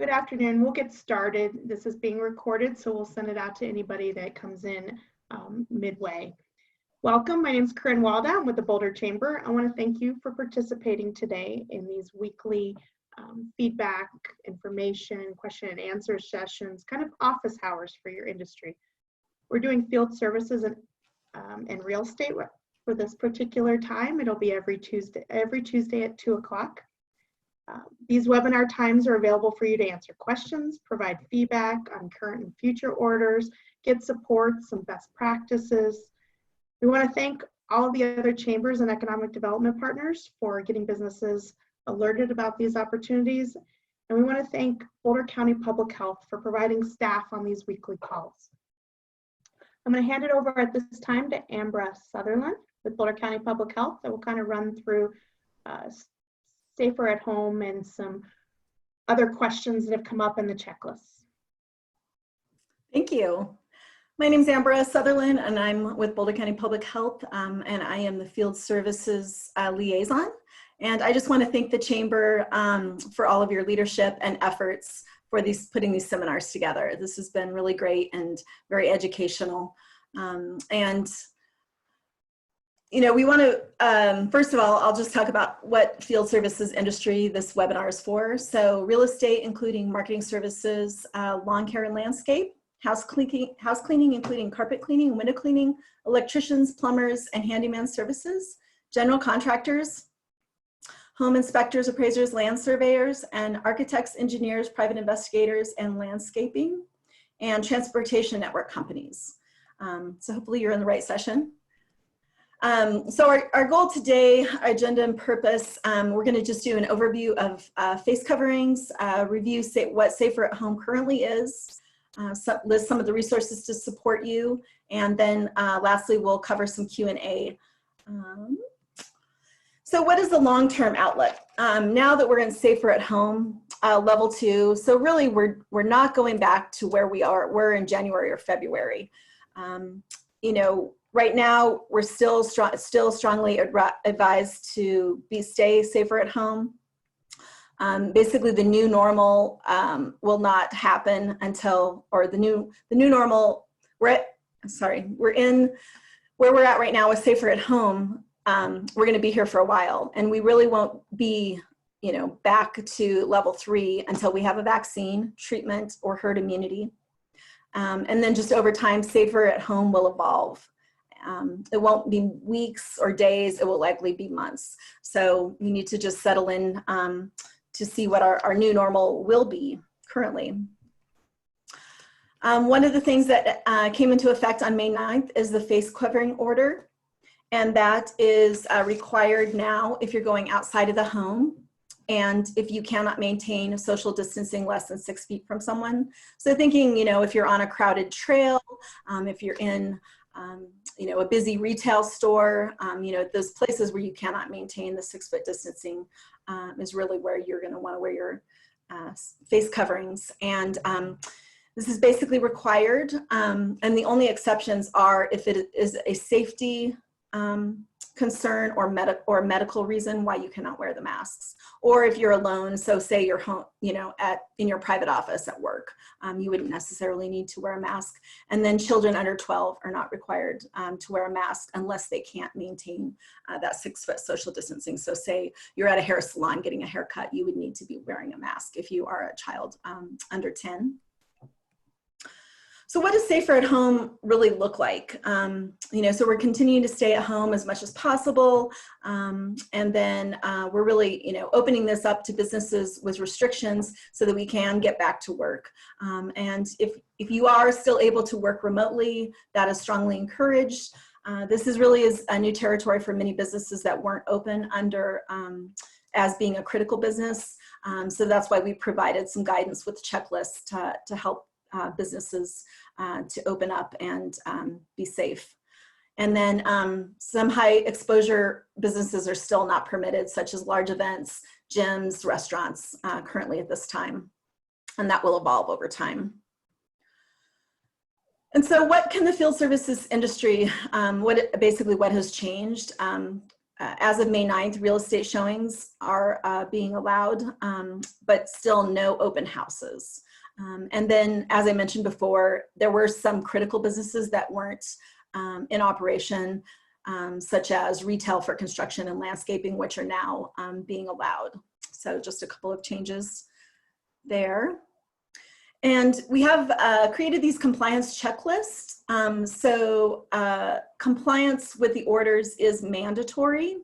Good afternoon. We'll get started. This is being recorded, so we'll send it out to anybody that comes in midway. Welcome. My name is Corinne Walda. I'm with the Boulder Chamber. I want to thank you for participating today in these weekly feedback, information, question and answer sessions, kind of office hours for your industry. We're doing field services and real estate for this particular time. It'll be every Tuesday at 2 o'clock. These webinar times are available for you to answer questions, provide feedback on current and future orders, get support, some best practices. We want to thank all of the other chambers and economic development partners for getting businesses alerted about these opportunities. And we want to thank Boulder County Public Health for providing staff on these weekly calls. I'm going to hand it over at this time to Ambra Sutherland with Boulder County Public Health that will kind of run through safer at home and some other questions that have come up in the checklist. Thank you. My name is Ambra Sutherland and I'm with Boulder County Public Health and I am the field services liaison. And I just want to thank the Chamber for all of your leadership and efforts for putting these seminars together. This has been really great and very educational. You know, we want to, first of all, I'll just talk about what field services industry this webinar is for. So real estate, including marketing services, lawn care and landscape, house cleaning, including carpet cleaning, window cleaning, electricians, plumbers, and handyman services, general contractors, home inspectors, appraisers, land surveyors, and architects, engineers, private investigators, and landscaping, and transportation network companies. So hopefully you're in the right session. So our goal today, our agenda and purpose, we're going to just do an overview of face coverings, review what Safer at Home currently is, list some of the resources to support you, and then lastly we'll cover some Q&A. So what is the long-term outlook? Now that we're in Safer at Home level 2, so really we're not going back to where we're in January or February. You know, right now, we're still strongly advised to stay safer at home. Basically, the new normal will not happen until, or the new normal. Where we're at right now with safer at home. We're going to be here for a while, and we really won't be, you know, back to level 3 until we have a vaccine, treatment, or herd immunity. And then just over time, safer at home will evolve. It won't be weeks or days, it will likely be months. So we need to just settle in to see what our new normal will be currently. One of the things that came into effect on May 9th is the face covering order. And that is required now if you're going outside of the home and if you cannot maintain social distancing less than 6 feet from someone. So thinking, you know, if you're on a crowded trail, if you're in you know, a busy retail store, you know, those places where you cannot maintain the 6-foot distancing is really where you're going to want to wear your face coverings. And this is basically required. And the only exceptions are if it is a safety concern or medical reason why you cannot wear the masks, or if you're alone. So say you're home, you know, in your private office at work, you wouldn't necessarily need to wear a mask. And then children under 12 are not required to wear a mask unless they can't maintain that 6-foot social distancing. So say you're at a hair salon getting a haircut, you would need to be wearing a mask if you are a child under 10. So what does safer at home really look like? You know, so we're continuing to stay at home as much as possible. And then we're really, you know, opening this up to businesses with restrictions so that we can get back to work. And if you are still able to work remotely, that is strongly encouraged. This really is a new territory for many businesses that weren't open under as being a critical business. So that's why we provided some guidance with checklists to help businesses to open up and be safe. And then some high exposure businesses are still not permitted, such as large events, gyms, restaurants currently at this time. And that will evolve over time. And so what can the field services industry, basically what has changed? as of May 9th, real estate showings are being allowed, but still no open houses. And then, as I mentioned before, there were some critical businesses that weren't in operation, such as retail for construction and landscaping, which are now being allowed. So just a couple of changes there. And we have created these compliance checklists. Compliance with the orders is mandatory.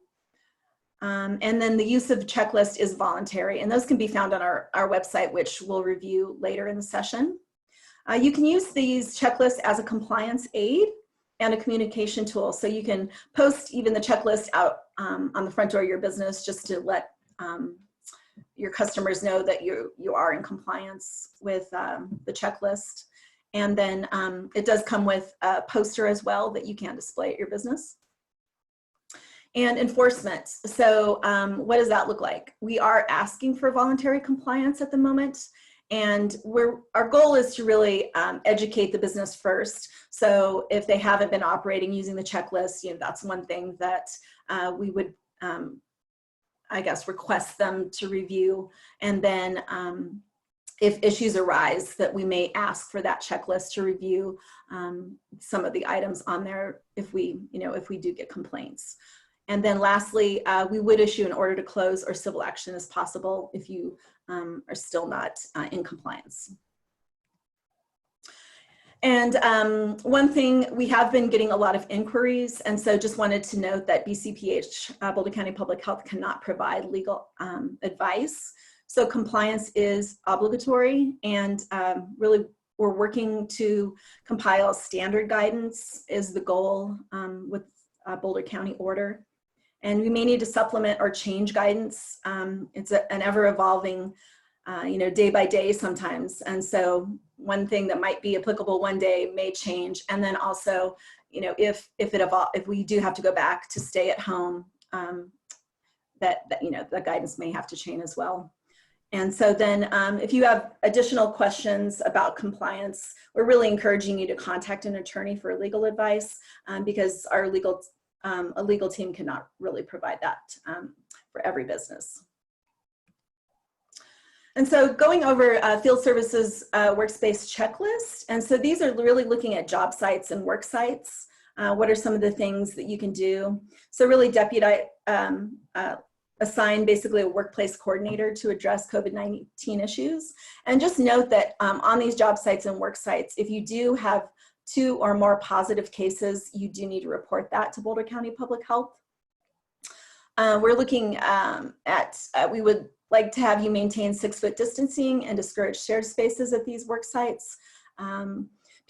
And then the use of checklist is voluntary. And those can be found on our website, which we'll review later in the session. You can use these checklists as a compliance aid and a communication tool. So you can post even the checklist out on the front door of your business just to let your customers know that you are in compliance with the checklist. And then it does come with a poster as well that you can display at your business. And enforcement. So what does that look like? We are asking for voluntary compliance at the moment. And our goal is to really educate the business first. So if they haven't been operating using the checklist, that's one thing that we would, I guess, request them to review. And then if issues arise, that we may ask for that checklist to review some of the items on there if we do get complaints. And then lastly, we would issue an order to close or civil action as possible if you are still not in compliance. And one thing, we have been getting a lot of inquiries, and so just wanted to note that BCPH, Boulder County Public Health, cannot provide legal advice. So compliance is obligatory, and really we're working to compile standard guidance is the goal with Boulder County order. And we may need to supplement or change guidance. It's an ever-evolving, day by day sometimes. And so one thing that might be applicable one day may change. And then also, if we do have to go back to stay at home, the guidance may have to change as well. And so then if you have additional questions about compliance, we're really encouraging you to contact an attorney for legal advice because a legal team cannot really provide that for every business. And so going over field services workspace checklist. And so these are really looking at job sites and work sites. What are some of the things that you can do? So really assign basically a workplace coordinator to address COVID-19 issues. And just note that on these job sites and work sites, if you do have 2 or more positive cases, you do need to report that to Boulder County Public Health. We're looking we would like to have you maintain 6-foot distancing and discourage shared spaces at these work sites.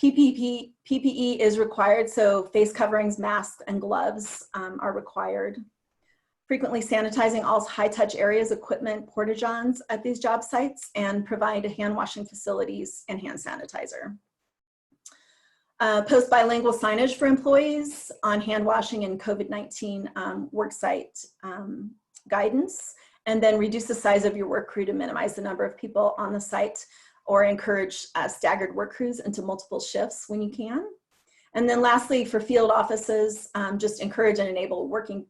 PPE is required, so face coverings, masks, and gloves are required. Frequently sanitizing all high-touch areas, equipment, porta-johns at these job sites, and provide hand washing facilities and hand sanitizer. Post bilingual signage for employees on hand washing and COVID-19 worksite guidance, and then reduce the size of your work crew to minimize the number of people on the site, or encourage staggered work crews into multiple shifts when you can. And then lastly, for field offices, just encourage and enable working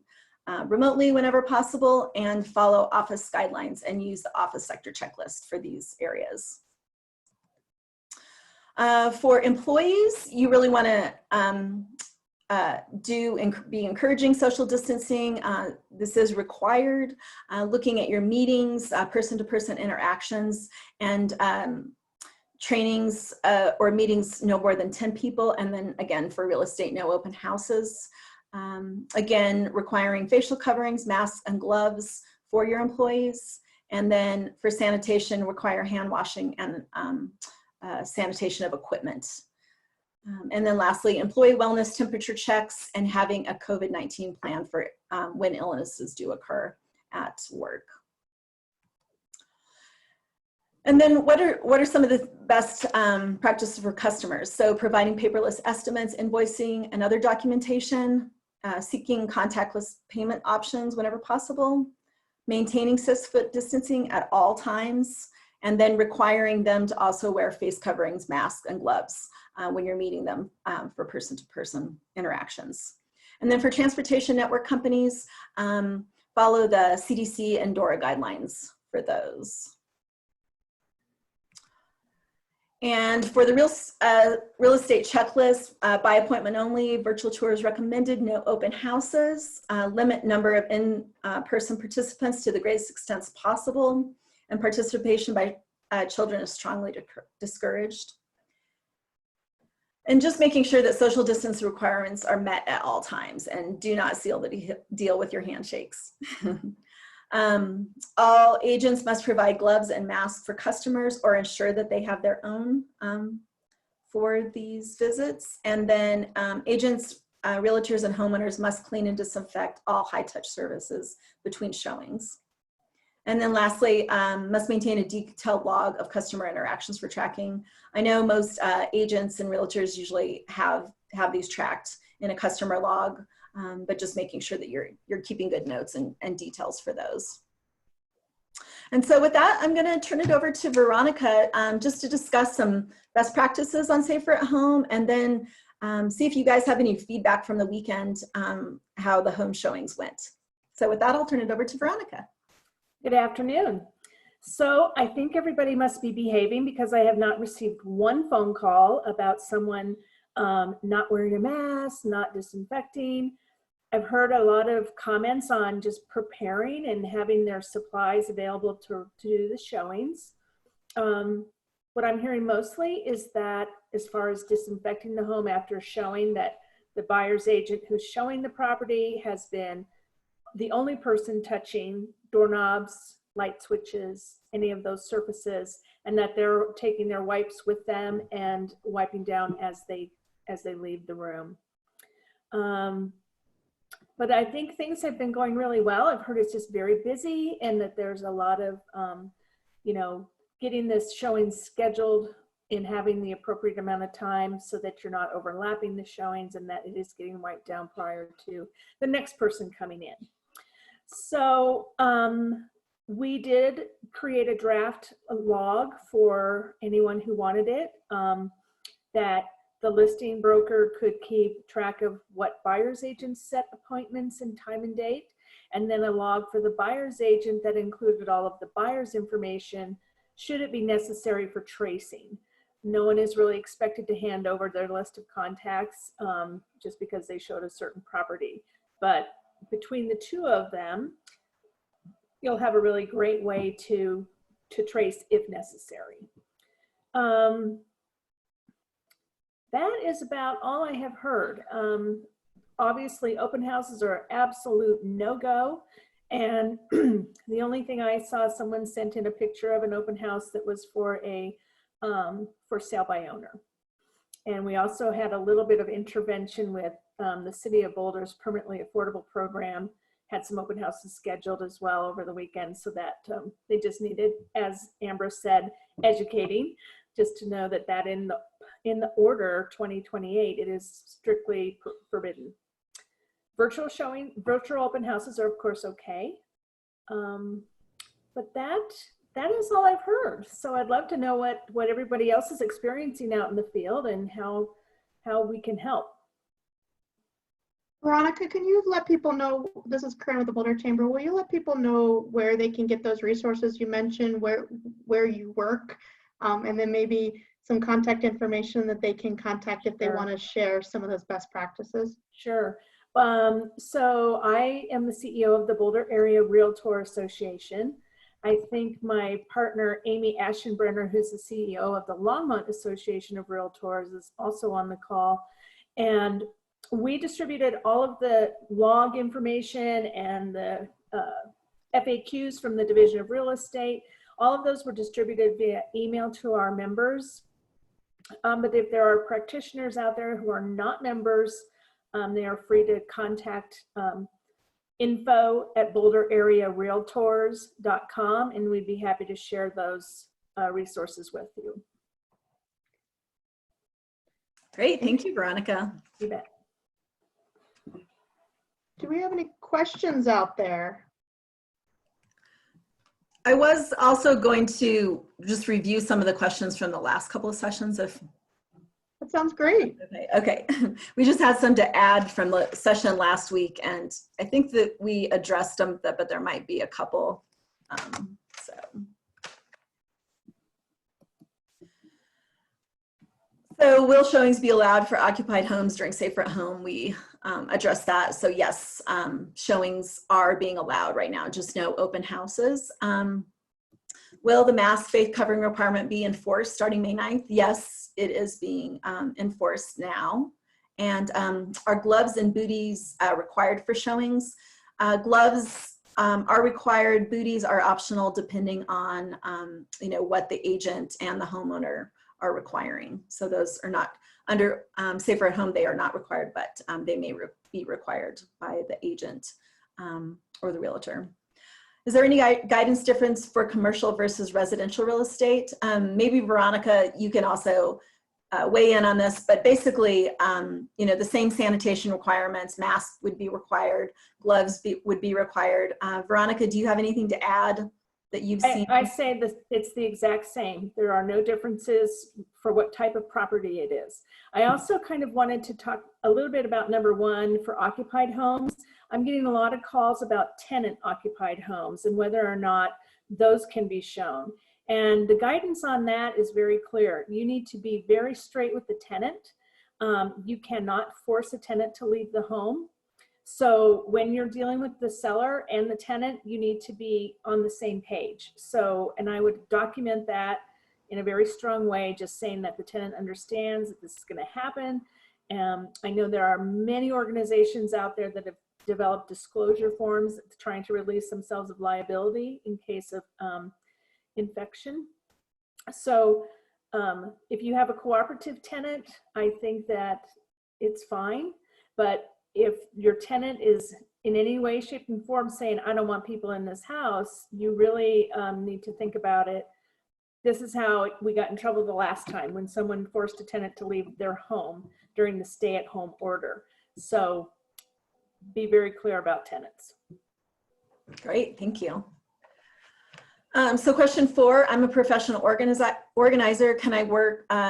remotely whenever possible, and follow office guidelines and use the office sector checklist for these areas. For employees, you really want to be encouraging social distancing. This is required. Looking at your meetings, person-to-person interactions, and trainings or meetings no more than 10 people. And then again, for real estate, no open houses. Again, requiring facial coverings, masks, and gloves for your employees. And then for sanitation, require hand washing and sanitation of equipment. And then lastly, employee wellness temperature checks and having a COVID-19 plan for when illnesses do occur at work. And then what are some of the best practices for customers? So providing paperless estimates, invoicing, and other documentation, seeking contactless payment options whenever possible, maintaining 6-foot distancing at all times, and then requiring them to also wear face coverings, masks, and gloves when you're meeting them for person-to-person interactions. And then for transportation network companies, follow the CDC and DORA guidelines for those. And for the real estate checklist, by appointment only, virtual tours recommended, no open houses, limit number of in-person participants to the greatest extent possible, and participation by children is strongly discouraged. And just making sure that social distance requirements are met at all times, and do not seal the deal with your handshakes. All agents must provide gloves and masks for customers or ensure that they have their own for these visits. And then agents, realtors, and homeowners must clean and disinfect all high-touch services between showings. And then lastly, must maintain a detailed log of customer interactions for tracking. I know most agents and realtors usually have these tracked in a customer log, but just making sure that you're keeping good notes and details for those. And so with that, I'm gonna turn it over to Veronica just to discuss some best practices on Safer at Home, and then see if you guys have any feedback from the weekend, how the home showings went. So with that, I'll turn it over to Veronica. Good afternoon. So I think everybody must be behaving, because I have not received one phone call about someone not wearing a mask, not disinfecting. I've heard a lot of comments on just preparing and having their supplies available to do the showings. What I'm hearing mostly is that as far as disinfecting the home after showing, that the buyer's agent who's showing the property has been the only person touching doorknobs, light switches, any of those surfaces, and that they're taking their wipes with them and wiping down as they leave the room. But I think things have been going really well. I've heard it's just very busy, and that there's a lot of, you know, getting this showing scheduled and having the appropriate amount of time so that you're not overlapping the showings, and that it is getting wiped down prior to the next person coming in. So we did create a draft log for anyone who wanted it, that the listing broker could keep track of what buyer's agents set appointments and time and date, and then a log for the buyer's agent that included all of the buyer's information should it be necessary for tracing. No one is really expected to hand over their list of contacts just because they showed a certain property. But between the two of them, you'll have a really great way to trace if necessary. That is about all I have heard. Obviously, open houses are absolute no-go. And the only thing I saw, someone sent in a picture of an open house that was for a for sale by owner. And we also had a little bit of intervention with the City of Boulder's Permanently Affordable Program, had some open houses scheduled as well over the weekend, so that they just needed, as Ambrose said, educating, just to know that in the order 2028, it is strictly forbidden. Virtual open houses are of course okay, but that is all I've heard. So I'd love to know what everybody else is experiencing out in the field and how we can help. Veronica, can you let people know, this is Corinne with the Boulder Chamber, will you let people know where they can get those resources you mentioned, where you work, and then maybe some contact information that they can contact if they want to share some of those best practices? Sure. So I am the CEO of the Boulder Area Realtor Association. I think my partner, Amy Aschenbrenner, who's the CEO of the Longmont Association of Realtors, is also on the call. And we distributed all of the log information and the FAQs from the Division of Real Estate. All of those were distributed via email to our members. But if there are practitioners out there who are not members, they are free to contact info@bouldeраrearealtors.com, and we'd be happy to share those resources with you. Great, thank you, Veronica. You bet. Do we have any questions out there? I was also going to just review some of the questions from the last couple of sessions. If That sounds great. Okay. We just had some to add from the session last week, and I think that we addressed them, but there might be a couple. So will showings be allowed for occupied homes during Safer at Home? We addressed that. So yes, showings are being allowed right now, just no open houses. Will the mask face covering requirement be enforced starting May 9th? Yes, it is being enforced now. And are gloves and booties required for showings? Gloves are required, booties are optional depending on what the agent and the homeowner are requiring. So those are not under Safer at Home, they are not required, but they may be required by the agent or the realtor. Is there any guidance difference for commercial versus residential real estate? Maybe Veronica, you can also weigh in on this, but basically, the same sanitation requirements, masks would be required, gloves would be required. Veronica, do you have anything to add that you've seen? I say that it's the exact same. There are no differences for what type of property it is. I also kind of wanted to talk a little bit about number one for occupied homes. I'm getting a lot of calls about tenant occupied homes and whether or not those can be shown. And the guidance on that is very clear. You need to be very straight with the tenant. You cannot force a tenant to leave the home. So when you're dealing with the seller and the tenant, you need to be on the same page. So, and I would document that in a very strong way, just saying that the tenant understands that this is going to happen. I know there are many organizations out there that have developed disclosure forms trying to release themselves of liability in case of infection. So if you have a cooperative tenant, I think that it's fine. But if your tenant is in any way, shape, and form saying, I don't want people in this house, you really need to think about it. This is how we got in trouble the last time when someone forced a tenant to leave their home during the stay-at-home order. So be very clear about tenants. Great, thank you. So question 4, I'm a professional organizer. Can I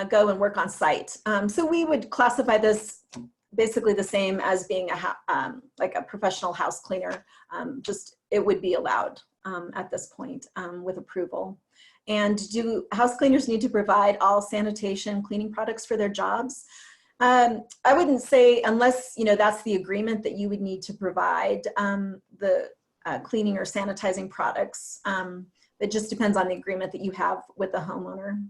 go and work on site? So we would classify this basically the same as being like a professional house cleaner. Just it would be allowed at this point with approval. And do house cleaners need to provide all sanitation cleaning products for their jobs? I wouldn't say, unless that's the agreement that you would need to provide the cleaning or sanitizing products. It just depends on the agreement that you have with the homeowner.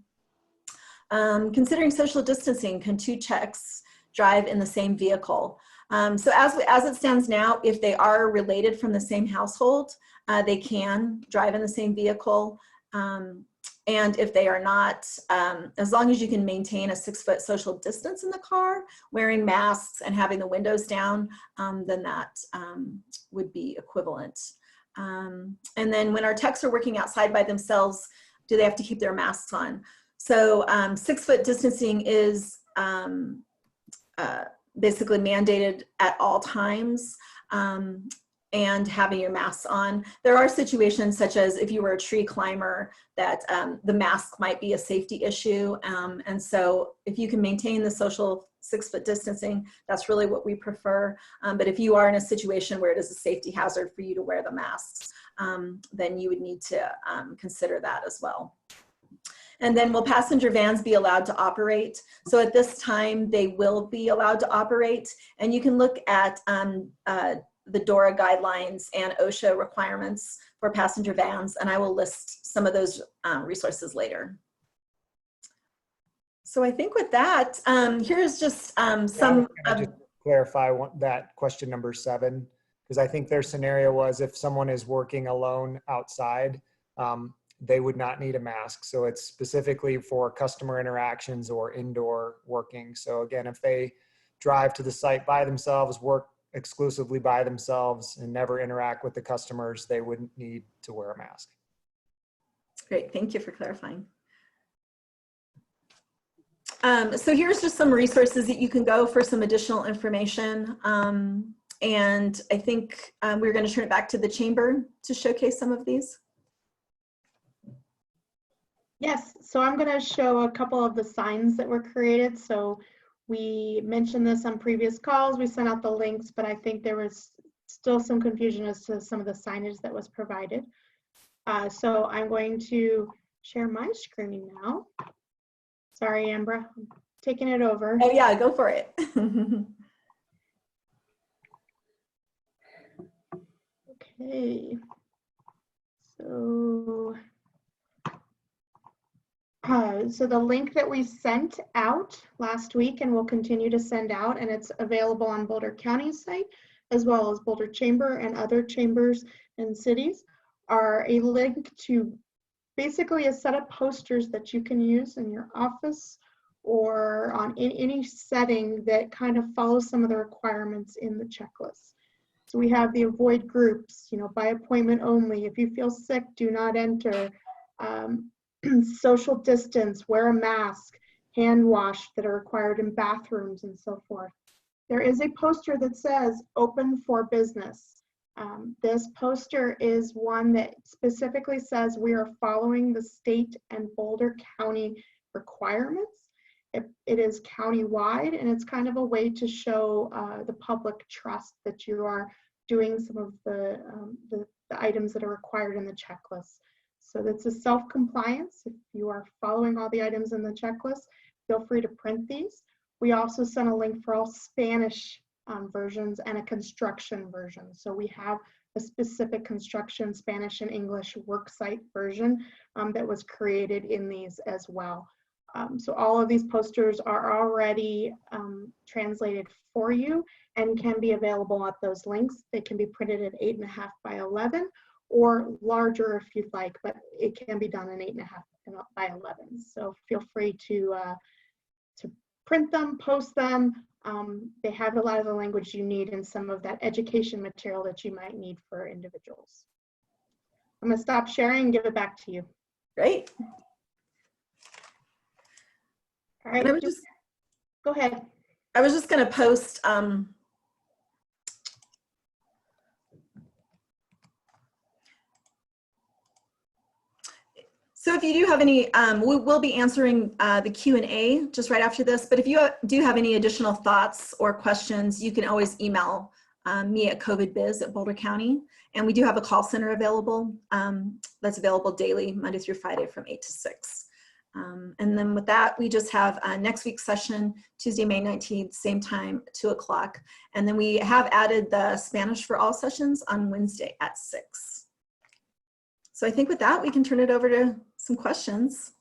Considering social distancing, can 2 techs drive in the same vehicle? So as it stands now, if they are related from the same household, they can drive in the same vehicle. And if they are not, as long as you can maintain a 6-foot social distance in the car, wearing masks and having the windows down, then that would be equivalent. And then when our techs are working outside by themselves, do they have to keep their masks on? So 6-foot distancing is basically mandated at all times, and having your masks on. There are situations such as if you were a tree climber that the mask might be a safety issue. And so if you can maintain the social 6-foot distancing, that's really what we prefer. But if you are in a situation where it is a safety hazard for you to wear the masks, then you would need to consider that as well. And then will passenger vans be allowed to operate? So at this time, they will be allowed to operate. And you can look at the DORA guidelines and OSHA requirements for passenger vans, and I will list some of those resources later. So I think with that, here's just some. Just clarify that question number 7, because I think their scenario was if someone is working alone outside, they would not need a mask. So it's specifically for customer interactions or indoor working. So again, if they drive to the site by themselves, work exclusively by themselves, and never interact with the customers, they wouldn't need to wear a mask. Great, thank you for clarifying. So here's just some resources that you can go for some additional information. And I think we're going to turn it back to the chamber to showcase some of these. Yes, so I'm going to show a couple of the signs that were created. So We mentioned this on previous calls. We sent out the links, but I think there was still some confusion as to some of the signage that was provided. So I'm going to share my screen now. Sorry, Ambra, I'm taking it over. Oh yeah, go for it. Okay. So the link that we sent out last week and will continue to send out, and it's available on Boulder County's site, as well as Boulder Chamber and other chambers and cities, are a link to basically a set of posters that you can use in your office or on any setting that kind of follows some of the requirements in the checklist. So we have the avoid groups, by appointment only. If you feel sick, do not enter. Social distance, wear a mask, hand wash that are required in bathrooms and so forth. There is a poster that says open for business. This poster is one that specifically says we are following the state and Boulder County requirements. It is county-wide, and it's kind of a way to show the public trust that you are doing some of the items that are required in the checklist. So that's a self-compliance. If you are following all the items in the checklist, feel free to print these. We also sent a link for all Spanish versions and a construction version. So we have a specific construction Spanish and English worksite version that was created in these as well. So all of these posters are already translated for you and can be available at those links. They can be printed at 8.5 by 11 or larger if you'd like, but it can be done in 8.5 by 11. So feel free to print them, post them. They have a lot of the language you need and some of that education material that you might need for individuals. I'm gonna stop sharing and give it back to you. Great. All right, go ahead. I was just going to post so if you do have any, we will be answering the Q&A just right after this, but if you do have any additional thoughts or questions, you can always email me at COVIDbiz at Boulder County. And we do have a call center available that's available daily, Monday through Friday from 8 to 6. And then with that, we just have next week's session, Tuesday, May 19th, same time, 2 o'clock. And then we have added the Spanish for all sessions on Wednesday at 6. So I think with that, we can turn it over to some questions.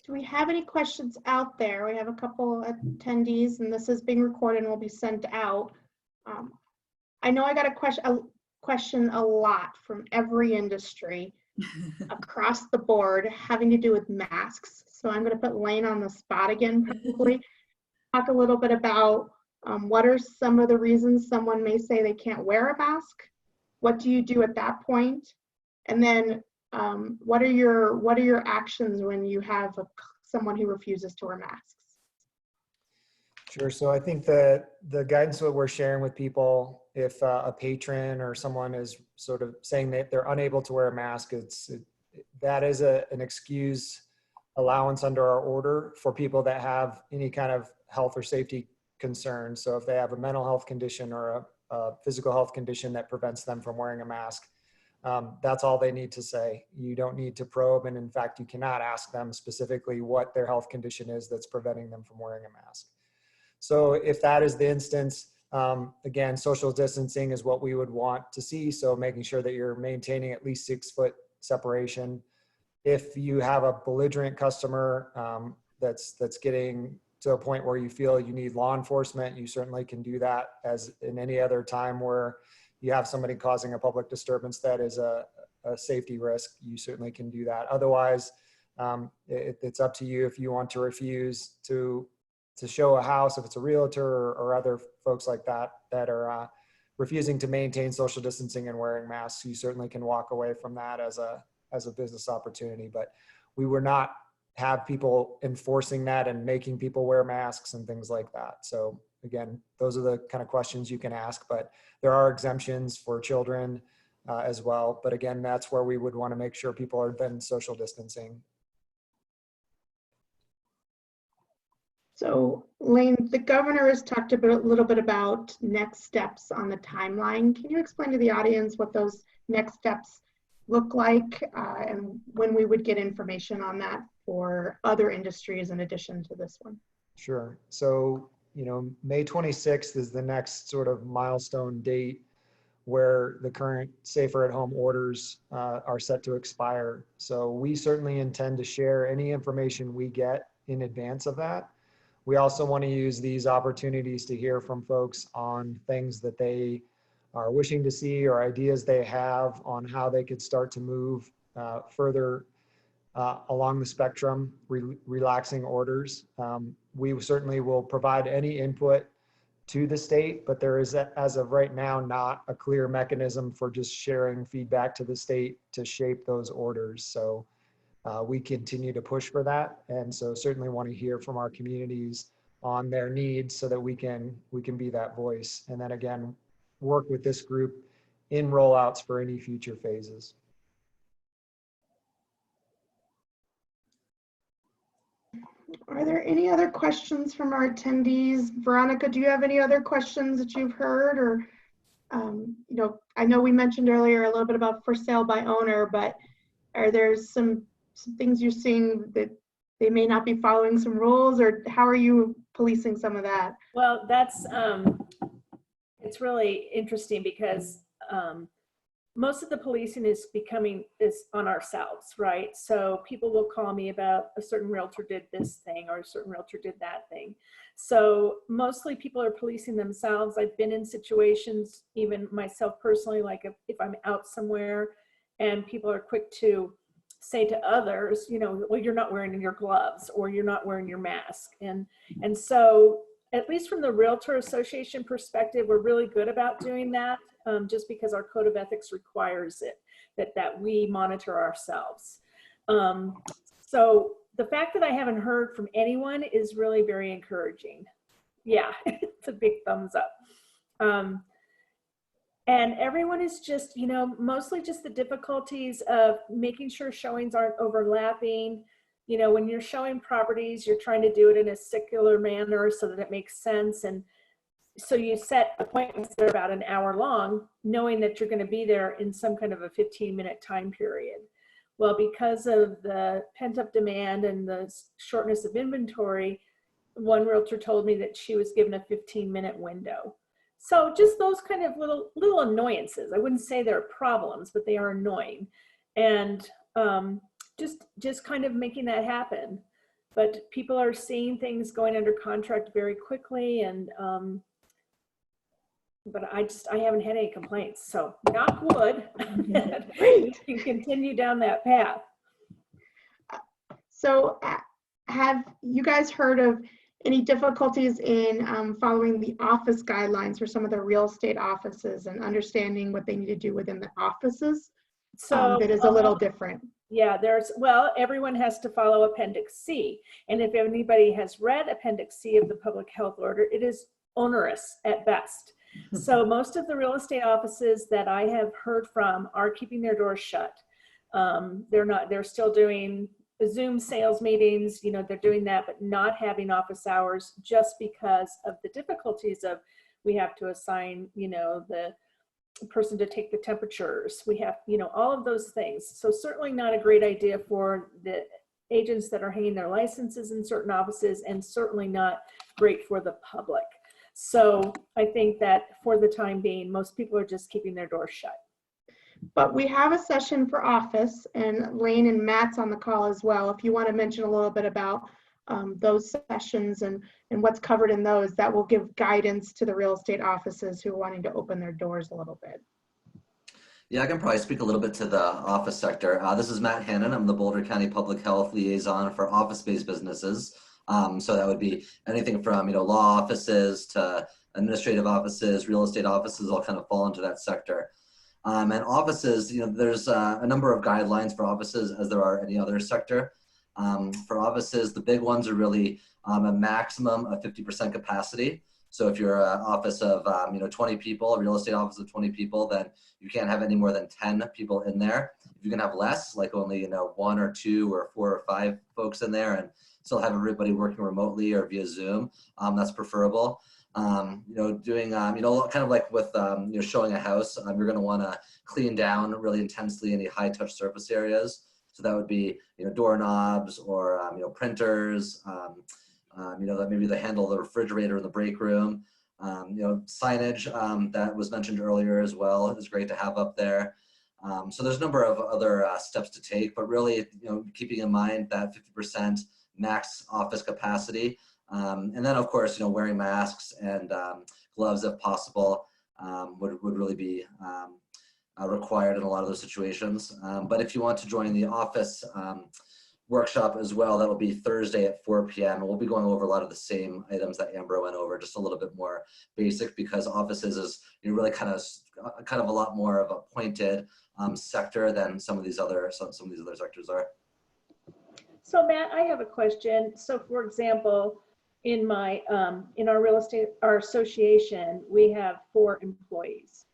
Do we have any questions out there? We have a couple attendees, and this is being recorded and will be sent out. I know I got a question a lot from every industry across the board having to do with masks. So I'm going to put Lane on the spot again, probably. Talk a little bit about what are some of the reasons someone may say they can't wear a mask? What do you do at that point? And then what are your actions when you have someone who refuses to wear masks? Sure. So I think the guidance that we're sharing with people, if a patron or someone is sort of saying that they're unable to wear a mask, that is an excuse allowance under our order for people that have any kind of health or safety concerns. So if they have a mental health condition or a physical health condition that prevents them from wearing a mask, that's all they need to say. You don't need to probe, and in fact, you cannot ask them specifically what their health condition is that's preventing them from wearing a mask. So if that is the instance, again, social distancing is what we would want to see. So making sure that you're maintaining at least 6 foot separation. If you have a belligerent customer that's getting to a point where you feel you need law enforcement, you certainly can do that, as in any other time where you have somebody causing a public disturbance that is a safety risk. You certainly can do that. Otherwise, it's up to you if you want to refuse to show a house, if it's a realtor or other folks like that are refusing to maintain social distancing and wearing masks. You certainly can walk away from that as a business opportunity, but we would not have people enforcing that and making people wear masks and things like that. So again, those are the kind of questions you can ask, but there are exemptions for children as well. But again, that's where we would want to make sure people are then social distancing. So Lane, the governor has talked a little bit about next steps on the timeline. Can you explain to the audience what those next steps look like and when we would get information on that for other industries in addition to this one? Sure. So, May 26th is the next sort of milestone date where the current safer at home orders are set to expire. So we certainly intend to share any information we get in advance of that. We also want to use these opportunities to hear from folks on things that they are wishing to see or ideas they have on how they could start to move further along the spectrum, relaxing orders. We certainly will provide any input to the state, but there is, as of right now, not a clear mechanism for just sharing feedback to the state to shape those orders. So we continue to push for that. And so certainly want to hear from our communities on their needs so that we can be that voice. And then again, work with this group in rollouts for any future phases. Are there any other questions from our attendees? Veronica, do you have any other questions that you've heard? Or, I know we mentioned earlier a little bit about for sale by owner, but are there some things you're seeing that they may not be following some rules, or how are you policing some of that? Well, that's, it's really interesting because most of the policing is on ourselves, right? So people will call me about a certain realtor did this thing or a certain realtor did that thing. So mostly people are policing themselves. I've been in situations, even myself personally, like if I'm out somewhere and people are quick to say to others, well, you're not wearing your gloves or you're not wearing your mask. And so at least from the Realtor Association perspective, we're really good about doing that. Just because our code of ethics requires it, that we monitor ourselves. So the fact that I haven't heard from anyone is really very encouraging. Yeah, it's a big thumbs up. And everyone is just, mostly just the difficulties of making sure showings aren't overlapping. When you're showing properties, you're trying to do it in a secular manner so that it makes sense. And so you set appointments that are about an hour long, knowing that you're going to be there in some kind of a 15-minute time period. Well, because of the pent-up demand and the shortness of inventory, one realtor told me that she was given a 15-minute window. So just those kind of little annoyances. I wouldn't say they're problems, but they are annoying. And just kind of making that happen. But people are seeing things going under contract very quickly, and but I haven't had any complaints, so knock wood. We can continue down that path. So have you guys heard of any difficulties in following the office guidelines for some of the real estate offices and understanding what they need to do within the offices? So that is a little different. Yeah, everyone has to follow Appendix C. And if anybody has read Appendix C of the Public Health Order, it is onerous at best. So most of the real estate offices that I have heard from are keeping their doors shut. They're still doing Zoom sales meetings, they're doing that, but not having office hours just because of the difficulties of, we have to assign, the person to take the temperatures. We have, all of those things. So certainly not a great idea for the agents that are hanging their licenses in certain offices, and certainly not great for the public. So I think that for the time being, most people are just keeping their doors shut. But we have a session for office, and Lane and Matt's on the call as well. If you want to mention a little bit about those sessions and what's covered in those, that will give guidance to the real estate offices who are wanting to open their doors a little bit. Yeah, I can probably speak a little bit to the office sector. This is Matt Hannon. I'm the Boulder County Public Health Liaison for office-based businesses. So that would be anything from law offices to administrative offices, real estate offices, all kind of fall into that sector. And offices, there's a number of guidelines for offices as there are any other sector. For offices, the big ones are really a maximum of 50% capacity. So if you're an office of 20 people, a real estate office of 20 people, then you can't have any more than 10 people in there. If you can have less, like only 1 or 2 or 4 or 5 folks in there, and still have everybody working remotely or via Zoom. That's preferable. Doing, kind of like with, showing a house, you're going to want to clean down really intensely any high touch surface areas. So that would be, doorknobs or, printers, that maybe the handle of the refrigerator in the break room, signage that was mentioned earlier as well is great to have up there. So there's a number of other steps to take, but really, keeping in mind that 50% max office capacity. And then of course, wearing masks and gloves if possible would really be required in a lot of those situations. But if you want to join the office workshop as well, that will be Thursday at 4 p.m. And we'll be going over a lot of the same items that Amber went over, just a little bit more basic, because offices is really kind of a lot more of a pointed sector than some of these other sectors are. So Matt, I have a question. So for example, in our real estate, our association, we have 4 employees.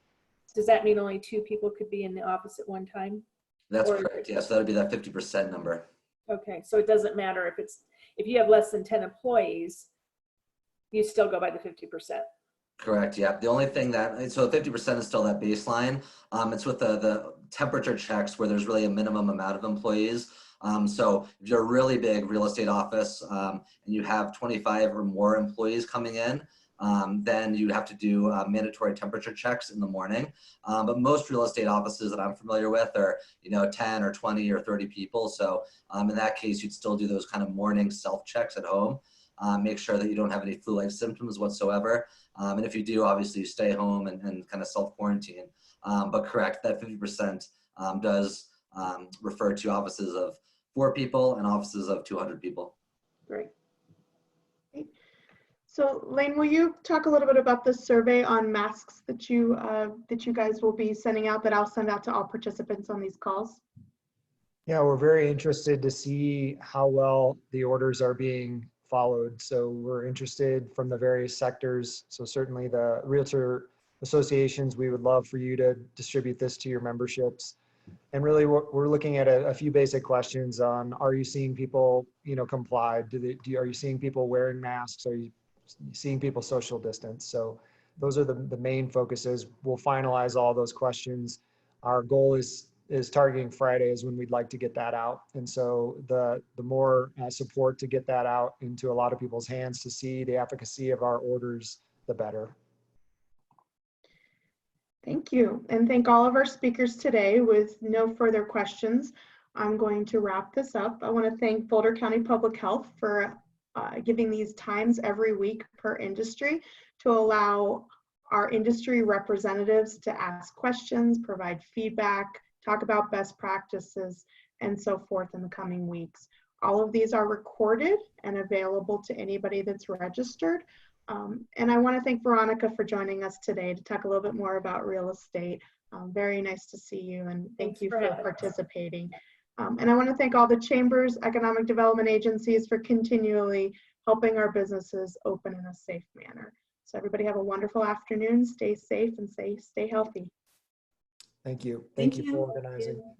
Does that mean only 2 people could be in the office at one time? That's correct. Yeah, so that would be that 50% number. Okay, so it doesn't matter if you have less than 10 employees, you still go by the 50%. Correct. Yeah. The only thing so 50% is still that baseline. It's with the temperature checks where there's really a minimum amount of employees. So if you're a really big real estate office and you have 25 or more employees coming in, then you have to do mandatory temperature checks in the morning. But most real estate offices that I'm familiar with are, 10 or 20 or 30 people. So in that case, you'd still do those kind of morning self-checks at home. Make sure that you don't have any flu-like symptoms whatsoever. And if you do, obviously you stay home and kind of self-quarantine. But correct, that 50% does refer to offices of 4 people and offices of 200 people. Great. So Lane, will you talk a little bit about the survey on masks that you guys will be sending out, that I'll send out to all participants on these calls? Yeah, we're very interested to see how well the orders are being followed. So we're interested from the various sectors. So certainly the realtor associations, we would love for you to distribute this to your memberships. And really we're looking at a few basic questions on, are you seeing people, comply? Are you seeing people wearing masks? Are you seeing people social distance? So those are the main focuses. We'll finalize all those questions. Our goal is targeting Fridays when we'd like to get that out. And so the more support to get that out into a lot of people's hands to see the efficacy of our orders, the better. Thank you. And thank all of our speakers today. With no further questions, I'm going to wrap this up. I want to thank Boulder County Public Health for giving these times every week per industry to allow our industry representatives to ask questions, provide feedback, talk about best practices, and so forth in the coming weeks. All of these are recorded and available to anybody that's registered. And I want to thank Veronica for joining us today to talk a little bit more about real estate. Very nice to see you, and thank you for participating. And I want to thank all the chambers, economic development agencies for continually helping our businesses open in a safe manner. So everybody have a wonderful afternoon. Stay safe and stay healthy. Thank you. Thank you for organizing. Thank you.